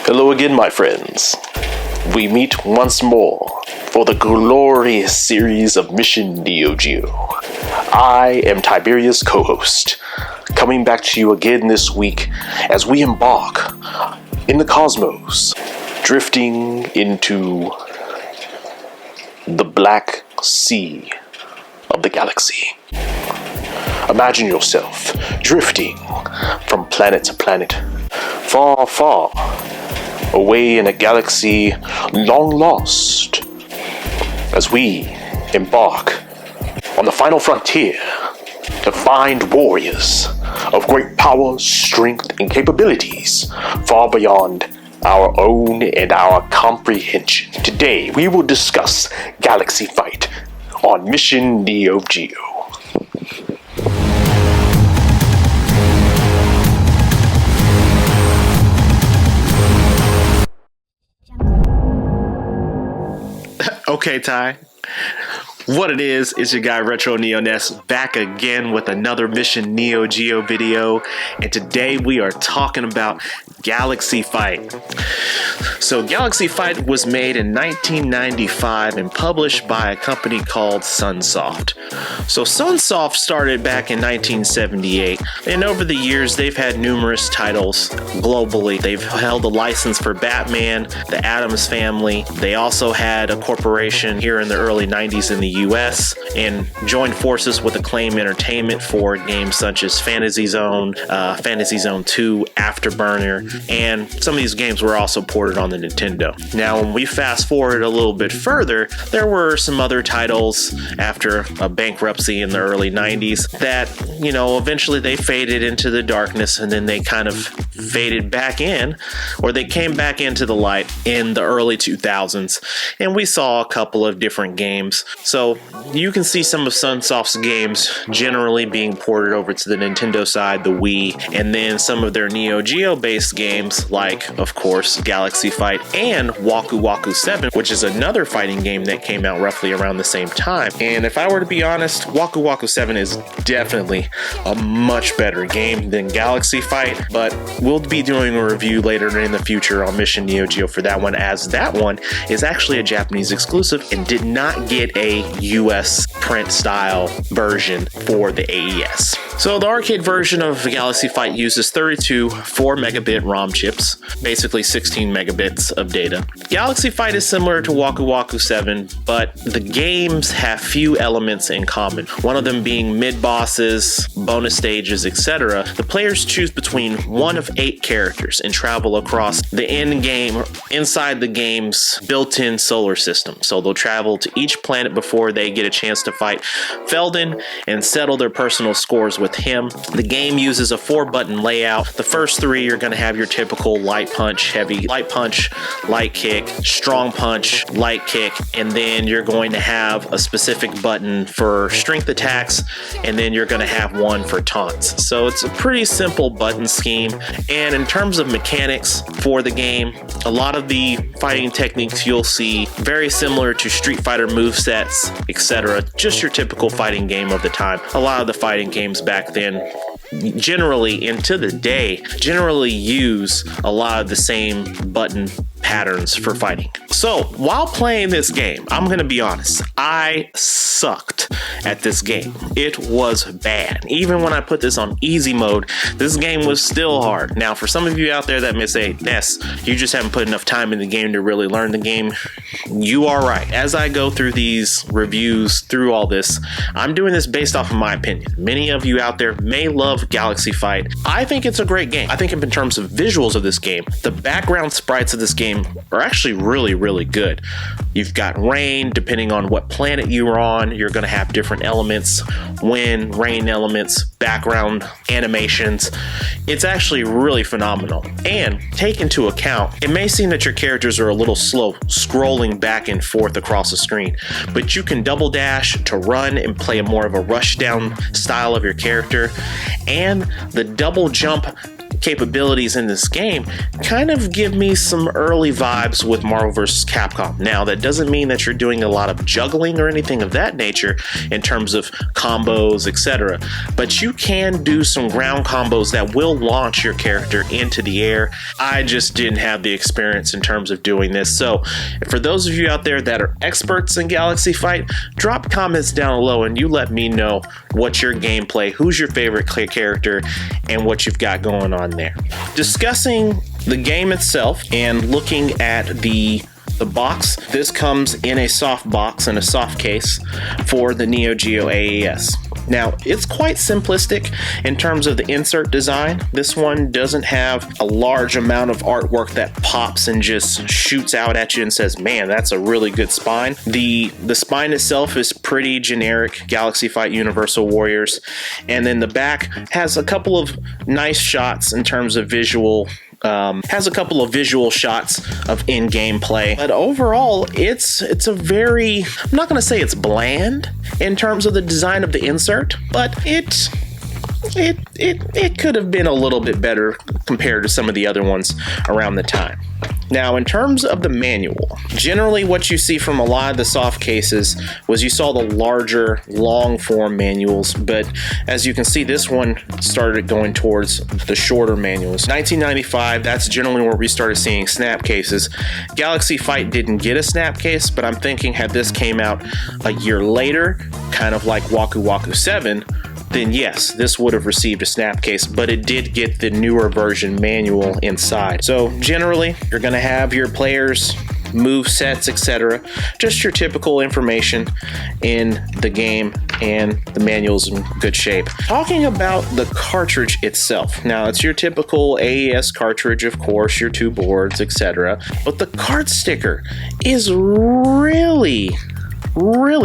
Hello again, my friends. We meet once more for the glorious series of Mission Neo Geo. I am Tiberius' co-host, coming back to you again this week as we embark in the cosmos, drifting into the black sea of the galaxy. Imagine yourself drifting from planet to planet, far, far away in a galaxy long lost, as we embark on the final frontier to find warriors of great power, strength, and capabilities far beyond our own and our comprehension. Today, we will discuss Galaxy Fight on Mission Neo Geo. Okay, Ty. What it is your guy Retro Neo Nest back again with another Mission Neo Geo video, and today we are talking about Galaxy Fight. So Galaxy Fight was made in 1995 and published by a company called Sunsoft. So Sunsoft started back in 1978, and over the years they've had numerous titles globally. They've held a license for Batman, the Addams Family. They also had a corporation here in the early 90s in the US and joined forces with Acclaim Entertainment for games such as Fantasy Zone, Fantasy Zone 2, Afterburner, and some of these games were also ported on the Nintendo. Now, when we fast forward a little bit further, there were some other titles after a bankruptcy in the early 90s that, eventually they faded into the darkness, and then they kind of faded back in, or they came back into the light in the early 2000s, and we saw a couple of different games. So you can see some of Sunsoft's games generally being ported over to the Nintendo side, the Wii, and then some of their Neo Geo based games like, of course, Galaxy Fight and Waku Waku 7, which is another fighting game that came out roughly around the same time. And if I were to be honest, Waku Waku 7 is definitely a much better game than Galaxy Fight, but we'll be doing a review later in the future on Mission Neo Geo for that one, as that one is actually a Japanese exclusive and did not get a US print style version for the AES. So the arcade version of Galaxy Fight uses 32 4 megabit ROM chips, basically 16 megabits of data. Galaxy Fight is similar to Waku Waku 7, but the games have few elements in common, one of them being mid-bosses, bonus stages, etc. The players choose between one of 8 characters and travel across the end game inside the game's built-in solar system. So they'll travel to each planet before they get a chance to fight Felden and settle their personal scores with him. The game uses a 4-button layout. The first 3 you're going to have your typical light punch, heavy, light punch, light kick, strong punch, light kick, and then you're going to have a specific button for strength attacks, and then you're going to have one for taunts. So it's a pretty simple button scheme, and in terms of mechanics for the game, a lot of the fighting techniques you'll see very similar to Street Fighter movesets, etc. Just your typical fighting game of the time. A lot of the fighting games back then generally, and to the day, generally use a lot of the same button patterns for fighting. So while playing this game, I'm going to be honest, I sucked at this game. It was bad. Even when I put this on easy mode, this game was still hard. Now, for some of you out there that may say, Ness, you just haven't put enough time in the game to really learn the game, you are right. As I go through these reviews, through all this, I'm doing this based off of my opinion. Many of you out there may love Galaxy Fight. I think it's a great game. I think in terms of visuals of this game, the background sprites of this game are actually really, really good. You've got rain. Depending on what planet you're on, you're going to have different elements, wind, rain elements, background animations. It's actually really phenomenal. And take into account, it may seem that your characters are a little slow scrolling back and forth across the screen, but you can double dash to run and play a more of a rush down style of your character, and the double jump capabilities in this game kind of give me some early vibes with Marvel vs. Capcom. Now, that doesn't mean that you're doing a lot of juggling or anything of that nature in terms of combos, etc. But you can do some ground combos that will launch your character into the air. I just didn't have the experience in terms of doing this. So for those of you out there that are experts in Galaxy Fight, drop comments down below and you let me know what's your gameplay, who's your favorite character, and what you've got going on there. Discussing the game itself and looking at the box, this comes in a soft box and a soft case for the Neo Geo AES. Now, it's quite simplistic in terms of the insert design. This one doesn't have a large amount of artwork that pops and just shoots out at you and says, man, that's a really good spine. The spine itself is pretty generic, Galaxy Fight Universal Warriors. And then the back has a couple of nice shots in terms of visual shots of in-game play, but overall it's a very, I'm not going to say it's bland in terms of the design of the insert, but it could have been a little bit better compared to some of the other ones around the time. Now, in terms of the manual, generally what you see from a lot of the soft cases was you saw the larger, long-form manuals, but as you can see, this one started going towards the shorter manuals. 1995, that's generally where we started seeing snap cases. Galaxy Fight didn't get a snap case, but I'm thinking had this came out a year later, kind of like Waku Waku 7, then yes, this would have received a snap case, but it did get the newer version manual inside. So generally, you're going to have your players, move sets, etc. Just your typical information in the game, and the manual's in good shape. Talking about the cartridge itself. Now, it's your typical AES cartridge, of course, your two boards, etc. But the card sticker is really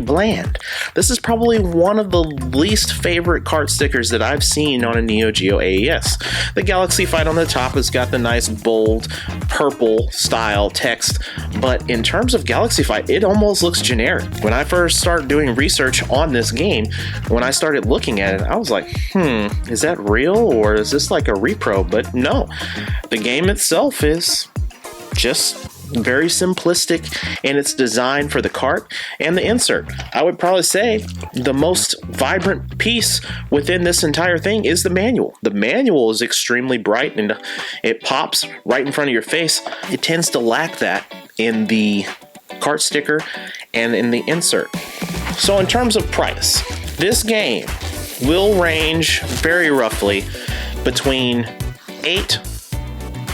bland. This is probably one of the least favorite cart stickers that I've seen on a Neo Geo AES. The Galaxy Fight on the top has got the nice bold purple style text, but in terms of Galaxy Fight, it almost looks generic. When I first started doing research on this game, when I started looking at it, I was like, is that real or is this like a repro? But no, the game itself is just very simplistic in its design for the cart and the insert. I would probably say the most vibrant piece within this entire thing is the manual. The manual is extremely bright and it pops right in front of your face. It tends to lack that in the cart sticker and in the insert. So in terms of price, this game will range very roughly between $800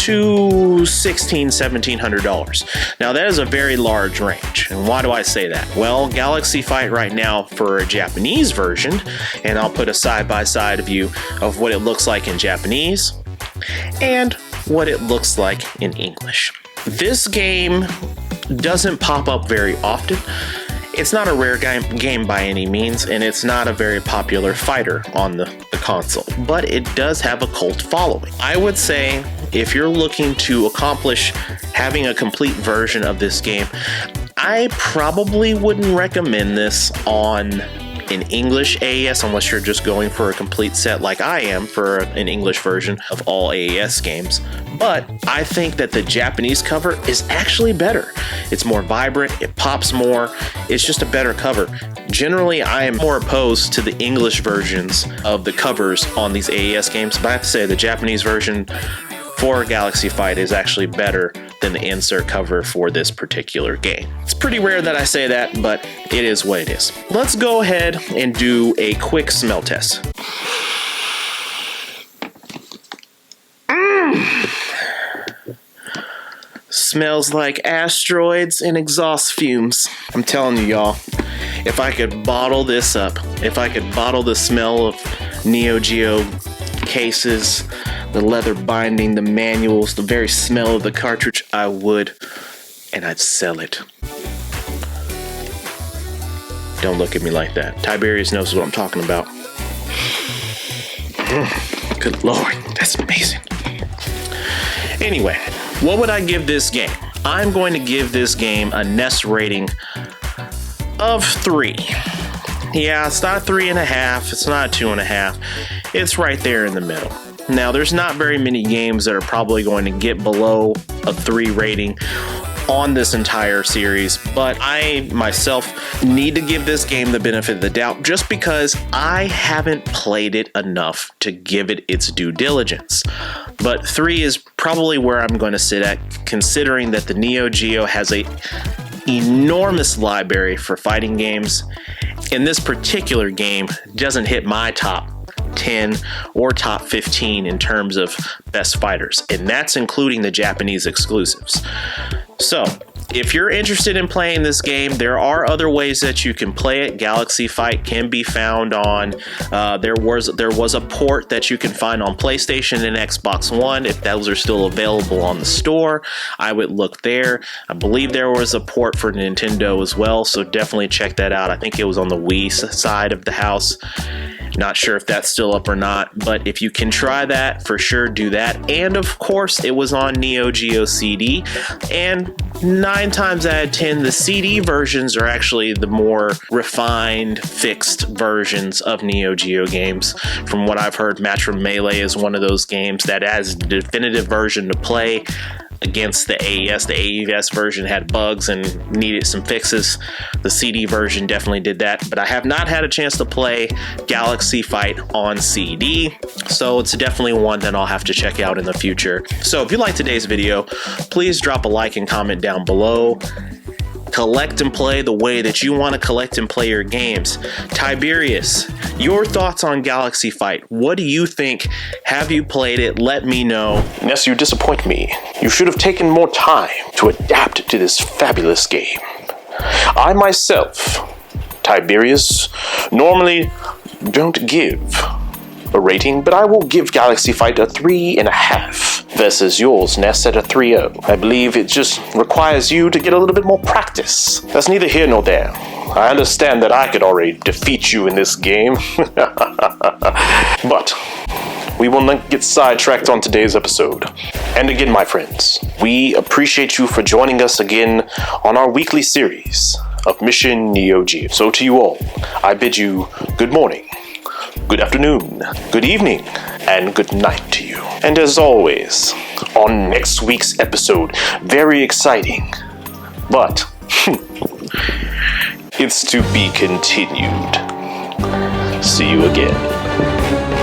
to $1,700. Now that is a very large range. And why do I say that? Well, Galaxy Fight right now for a Japanese version, and I'll put a side-by-side view of what it looks like in Japanese and what it looks like in English. This game doesn't pop up very often. It's not a rare game by any means, and it's not a very popular fighter on the console, but it does have a cult following. I would say if you're looking to accomplish having a complete version of this game, I probably wouldn't recommend this on an English AES unless you're just going for a complete set like I am for an English version of all AES games. But I think that the Japanese cover is actually better. It's more vibrant, it pops more, it's just a better cover. Generally, I am more opposed to the English versions of the covers on these AES games, but I have to say the Japanese version for Galaxy Fight is actually better than the insert cover for this particular game. It's pretty rare that I say that, but it is what it is. Let's go ahead and do a quick smell test. Smells like asteroids and exhaust fumes. I'm telling you, y'all, if I could bottle this up, if I could bottle the smell of Neo Geo cases, the leather binding, the manuals, the very smell of the cartridge, I would, and I'd sell it. Don't look at me like that. Tiberius knows what I'm talking about. Good Lord, that's amazing. Anyway, what would I give this game? I'm going to give this game a NES rating of 3. Yeah, it's not 3.5, it's not 2.5. It's right there in the middle. Now, there's not very many games that are probably going to get below a 3 rating on this entire series, but I myself need to give this game the benefit of the doubt just because I haven't played it enough to give it its due diligence. But 3 is probably where I'm going to sit at, considering that the Neo Geo has a enormous library for fighting games, and this particular game doesn't hit my top 10 or top 15 in terms of best fighters, and that's including the Japanese exclusives. So if you're interested in playing this game, there are other ways that you can play it. Galaxy Fight can be found on, there was a port that you can find on PlayStation and Xbox One. If those are still available on the store, I would look there. I believe there was a port for Nintendo as well, so definitely check that out. I think it was on the Wii side of the house. Not sure if that's still up or not, but if you can try that, for sure do that. And of course, it was on Neo Geo CD, and 9 times out of 10, the CD versions are actually the more refined, fixed versions of Neo Geo games. From what I've heard, Matchroom Melee is one of those games that has a definitive version to play against the AES. The AES version had bugs and needed some fixes. The CD version definitely did that, but I have not had a chance to play Galaxy Fight on CD, so it's definitely one that I'll have to check out in the future. So if you like today's video, please drop a like and comment down below. Collect and play the way that you want to collect and play your games. Tiberius, your thoughts on Galaxy Fight. What do you think? Have you played it? Let me know. Unless you disappoint me, you should have taken more time to adapt to this fabulous game. I myself, Tiberius, normally don't give a rating, but I will give Galaxy Fight a 3.5 versus yours, Ness, at a 3.0. I believe it just requires you to get a little bit more practice. That's neither here nor there. I understand that I could already defeat you in this game, but we will not get sidetracked on today's episode. And again, my friends, we appreciate you for joining us again on our weekly series of Mission Neo Geo. So to you all, I bid you good morning, good afternoon, good evening, and good night to you. And as always, on next week's episode, very exciting, but it's to be continued. See you again.